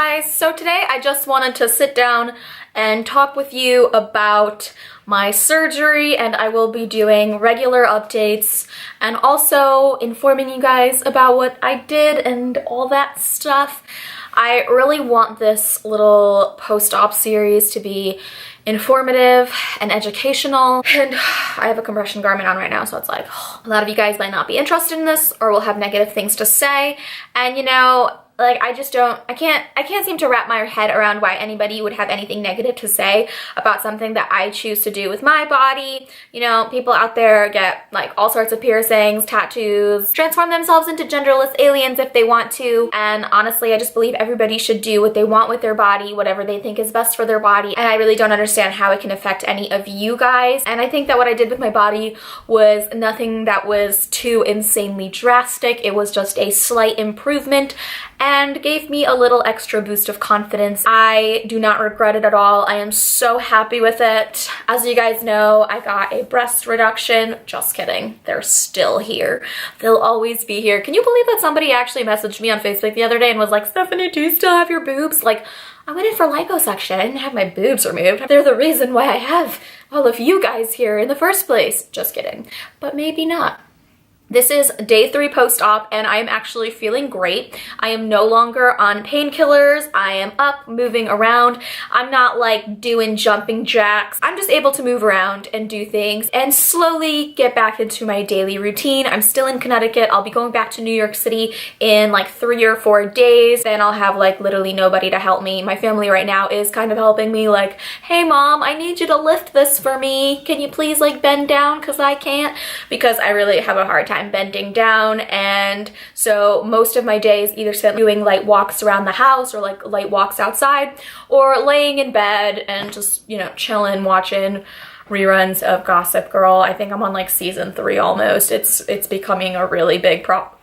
guys, so today I just wanted to sit down and talk with you about my surgery, and I will be doing regular updates and also informing you guys about what I did and all that stuff. I really want this little post-op series to be informative and educational, and I have a compression garment on right now, so it's like a lot of you guys might not be interested in this or will have negative things to say, and you know, like I can't seem to wrap my head around why anybody would have anything negative to say about something that I choose to do with my body. You know, people out there get like all sorts of piercings, tattoos, transform themselves into genderless aliens if they want to, and honestly, I just believe everybody should do what they want with their body, whatever they think is best for their body, and I really don't understand how it can affect any of you guys. And I think that what I did with my body was nothing that was too insanely drastic. It was just a slight improvement and gave me a little extra boost of confidence. I do not regret it at all. I am so happy with it. As you guys know, I got a breast reduction. Just kidding. They're still here. They'll always be here. Can you believe that somebody actually messaged me on Facebook the other day and was like, Stephanie, do you still have your boobs? Like, I went in for liposuction. I didn't have my boobs removed. They're the reason why I have all of you guys here in the first place. Just kidding. But maybe not. This is day 3 post-op, and I am actually feeling great. I am no longer on painkillers. I am up, moving around. I'm not like doing jumping jacks. I'm just able to move around and do things and slowly get back into my daily routine. I'm still in Connecticut. I'll be going back to New York City in like 3 or 4 days. Then I'll have like literally nobody to help me. My family right now is kind of helping me, like, hey mom, I need you to lift this for me. Can you please like bend down because I can't? Because I really have a hard time bending down, and so most of my days either spent doing light walks around the house or like light walks outside, or laying in bed and just, you know, chilling, watching reruns of Gossip Girl. I think I'm on like season 3 almost. It's becoming a really big problem.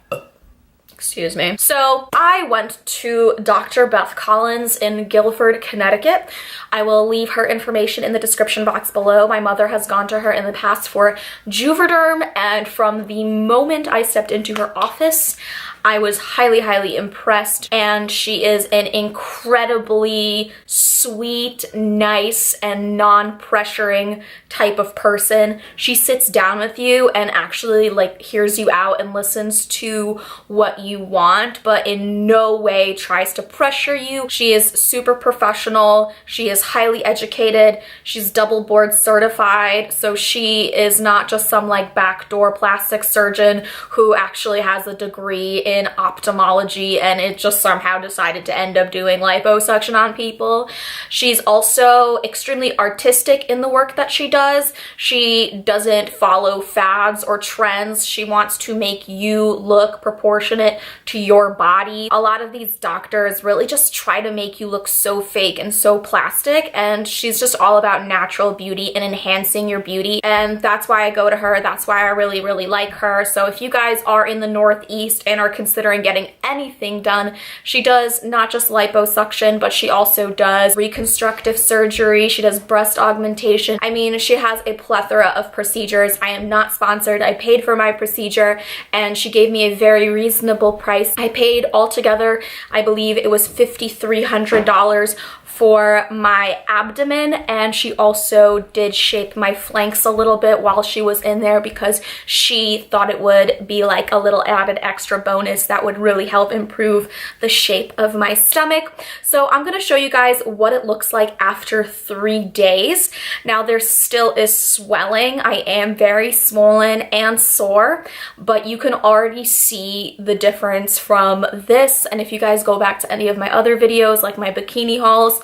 Excuse me. So I went to Dr. Beth Collins in Guilford, Connecticut. I will leave her information in the description box below. My mother has gone to her in the past for Juvederm, and from the moment I stepped into her office, I was highly, highly impressed, and she is an incredibly sweet, nice, and non-pressuring type of person. She sits down with you and actually like hears you out and listens to what you want, but in no way tries to pressure you. She is super professional. She is highly educated. She's double board certified, so she is not just some like backdoor plastic surgeon who actually has a degree in ophthalmology and it just somehow decided to end up doing liposuction on people. She's also extremely artistic in the work that she does. She doesn't follow fads or trends. She wants to make you look proportionate to your body. A lot of these doctors really just try to make you look so fake and so plastic, and she's just all about natural beauty and enhancing your beauty, and that's why I go to her. That's why I really, really like her. So if you guys are in the Northeast and are considering getting anything done, she does not just liposuction, but she also does reconstructive surgery. She does breast augmentation. I mean, she has a plethora of procedures. I am not sponsored. I paid for my procedure and she gave me a very reasonable price. I paid altogether, I believe it was $5,300 for my abdomen, and she also did shape my flanks a little bit while she was in there because she thought it would be like a little added extra bonus that would really help improve the shape of my stomach. So I'm going to show you guys what it looks like after 3 days. Now there still is swelling. I am very swollen and sore, but you can already see the difference from this. And if you guys go back to any of my other videos, like my bikini hauls,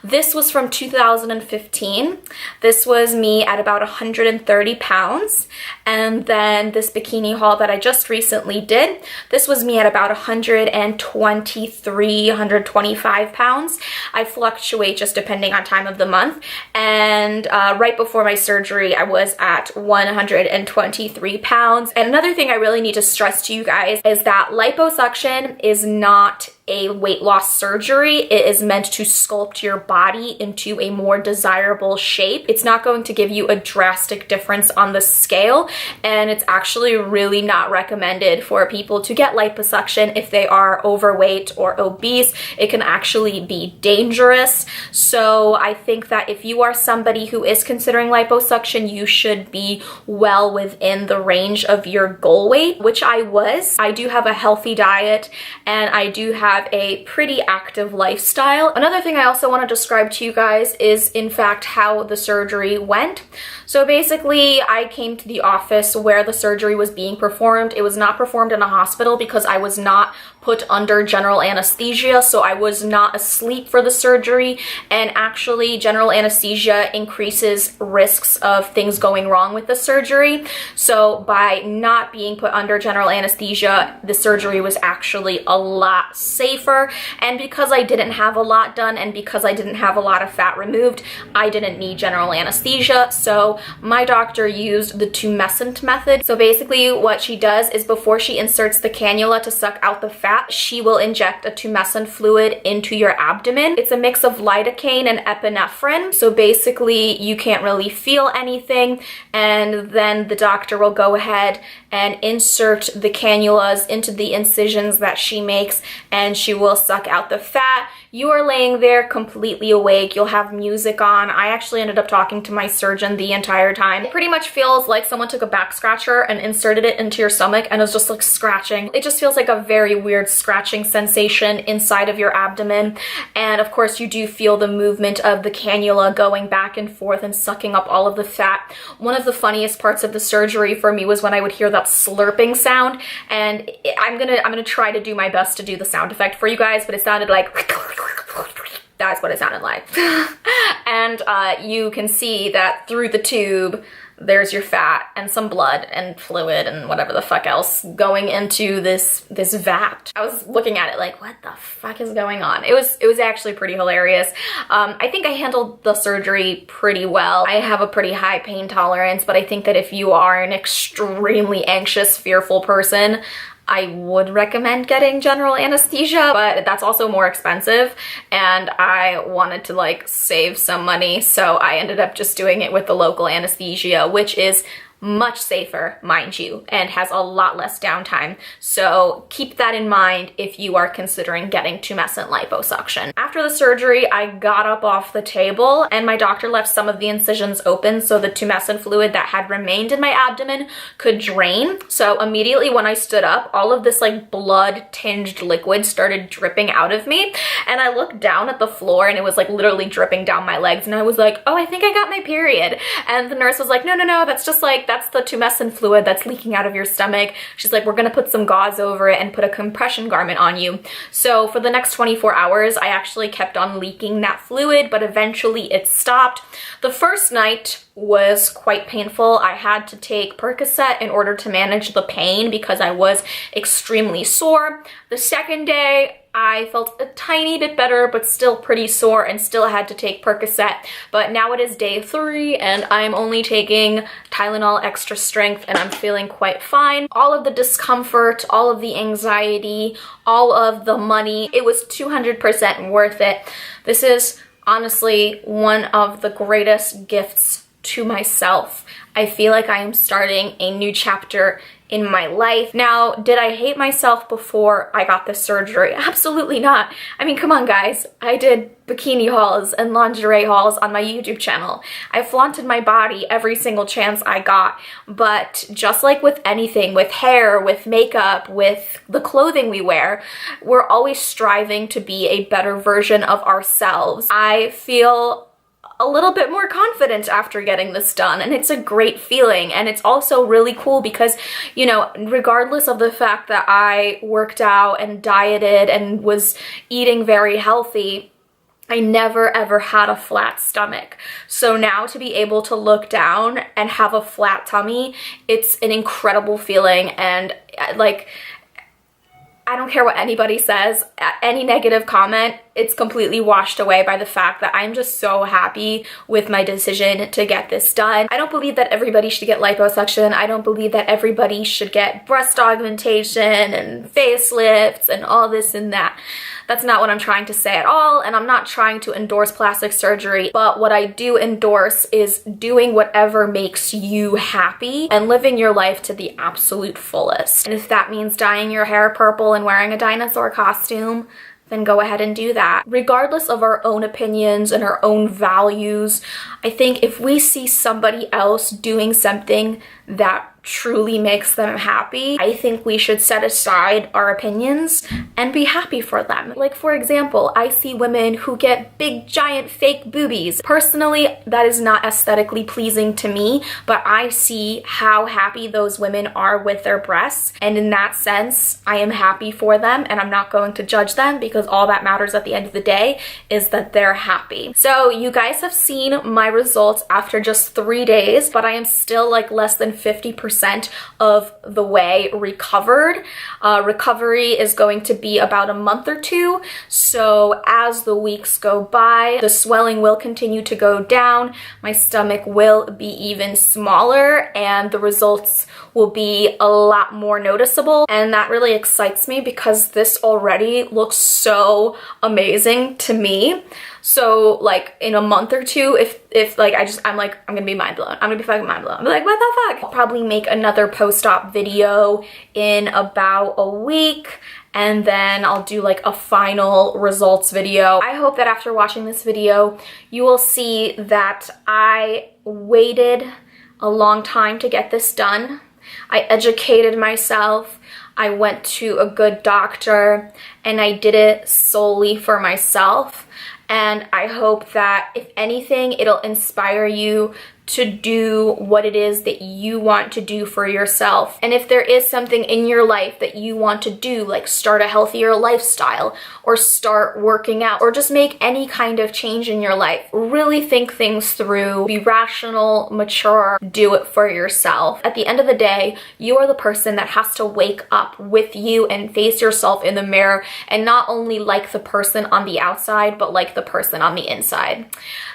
this was from 2015. This was me at about 130 pounds. And then this bikini haul that I just recently did, this was me at about 123, 125 pounds. I fluctuate just depending on time of the month. And right before my surgery, I was at 123 pounds. And another thing I really need to stress to you guys is that liposuction is not a weight loss surgery. It is meant to sculpt your body into a more desirable shape. It's not going to give you a drastic difference on the scale, and it's actually really not recommended for people to get liposuction if they are overweight or obese. It can actually be dangerous. So I think that if you are somebody who is considering liposuction, you should be well within the range of your goal weight, which I was. I do have a healthy diet and I do have a pretty active lifestyle. Another thing I also want to describe to you guys is in fact how the surgery went. So basically I came to the office where the surgery was being performed. It was not performed in a hospital because I was not put under general anesthesia, so I was not asleep for the surgery, and actually general anesthesia increases risks of things going wrong with the surgery. So by not being put under general anesthesia, the surgery was actually a lot safer, and because I didn't have a lot done and because I didn't have a lot of fat removed, I didn't need general anesthesia. So my doctor used the tumescent method. So basically what she does is before she inserts the cannula to suck out the fat, she will inject a tumescent fluid into your abdomen. It's a mix of lidocaine and epinephrine. So basically you can't really feel anything, and then the doctor will go ahead and insert the cannulas into the incisions that she makes, and she will suck out the fat. You are laying there completely awake. You'll have music on. I actually ended up talking to my surgeon the entire time. It pretty much feels like someone took a back scratcher and inserted it into your stomach and it was just like scratching. It just feels like a very weird scratching sensation inside of your abdomen. And of course you do feel the movement of the cannula going back and forth and sucking up all of the fat. One of the funniest parts of the surgery for me was when I would hear that slurping sound, and I'm gonna try to do my best to do the sound effect for you guys, but it sounded like that's what it sounded like. And you can see that through the tube there's your fat and some blood and fluid and whatever the fuck else going into this vat. I was looking at it like, what the fuck is going on? It was actually pretty hilarious. I think I handled the surgery pretty well. I have a pretty high pain tolerance, but I think that if you are an extremely anxious, fearful person, I would recommend getting general anesthesia, but that's also more expensive, and I wanted to like save some money, so I ended up just doing it with the local anesthesia, which is much safer, mind you, and has a lot less downtime. So keep that in mind if you are considering getting tumescent liposuction. After the surgery, I got up off the table and my doctor left some of the incisions open so the tumescent fluid that had remained in my abdomen could drain. So immediately when I stood up, all of this like blood tinged liquid started dripping out of me, and I looked down at the floor and it was like literally dripping down my legs, and I was like, oh, I think I got my period. And the nurse was like, no, that's just like, that's the tumescent fluid that's leaking out of your stomach. She's like, we're gonna put some gauze over it and put a compression garment on you. So for the next 24 hours, I actually kept on leaking that fluid, but eventually it stopped. The first night was quite painful. I had to take Percocet in order to manage the pain because I was extremely sore. The second day, I felt a tiny bit better, but still pretty sore and still had to take Percocet. But now it is day 3 and I'm only taking Tylenol extra strength and I'm feeling quite fine. All of the discomfort, all of the anxiety, all of the money, it was 200% worth it. This is honestly one of the greatest gifts to myself. I feel like I am starting a new chapter in my life. Now, did I hate myself before I got this surgery? Absolutely not. I mean, come on guys. I did bikini hauls and lingerie hauls on my YouTube channel. I flaunted my body every single chance I got. But just like with anything, with hair, with makeup, with the clothing we wear, we're always striving to be a better version of ourselves. I feel a little bit more confident after getting this done, and it's a great feeling. And it's also really cool because, you know, regardless of the fact that I worked out and dieted and was eating very healthy, I never ever had a flat stomach. So now to be able to look down and have a flat tummy, it's an incredible feeling. And like, I don't care what anybody says, any negative comment, it's completely washed away by the fact that I'm just so happy with my decision to get this done. I don't believe that everybody should get liposuction. I don't believe that everybody should get breast augmentation and facelifts and all this and that. That's not what I'm trying to say at all, and I'm not trying to endorse plastic surgery, but what I do endorse is doing whatever makes you happy and living your life to the absolute fullest. And if that means dyeing your hair purple and wearing a dinosaur costume, then go ahead and do that. Regardless of our own opinions and our own values, I think if we see somebody else doing something that truly makes them happy, I think we should set aside our opinions and be happy for them. Like, for example, I see women who get big giant fake boobies. Personally, that is not aesthetically pleasing to me, but I see how happy those women are with their breasts, and in that sense, I am happy for them, and I'm not going to judge them because all that matters at the end of the day is that they're happy. So you guys have seen my results after just 3 days, but I am still like less than 50% of the way recovered. Recovery is going to be about a month or two, so as the weeks go by, the swelling will continue to go down, my stomach will be even smaller, and the results will be a lot more noticeable, and that really excites me because this already looks so amazing to me. So like in a month or two, if like I'm gonna be mind blown. I'm gonna be fucking mind blown. I'm like, what the fuck? I'll probably make another post-op video in about a week, and then I'll do like a final results video. I hope that after watching this video, you will see that I waited a long time to get this done. I educated myself. I went to a good doctor, and I did it solely for myself. And I hope that if anything, it'll inspire you to do what it is that you want to do for yourself. And if there is something in your life that you want to do, like start a healthier lifestyle or start working out or just make any kind of change in your life, really think things through, be rational, mature, do it for yourself. At the end of the day, you are the person that has to wake up with you and face yourself in the mirror and not only like the person on the outside, but like the person on the inside.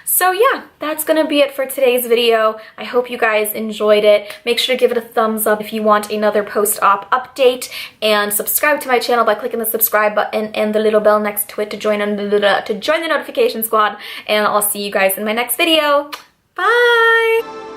So yeah, that's gonna be it for today's video. I hope you guys enjoyed it. Make sure to give it a thumbs up if you want another post-op update, and subscribe to my channel by clicking the subscribe button and the little bell next to it to join the notification squad. And I'll see you guys in my next video. Bye!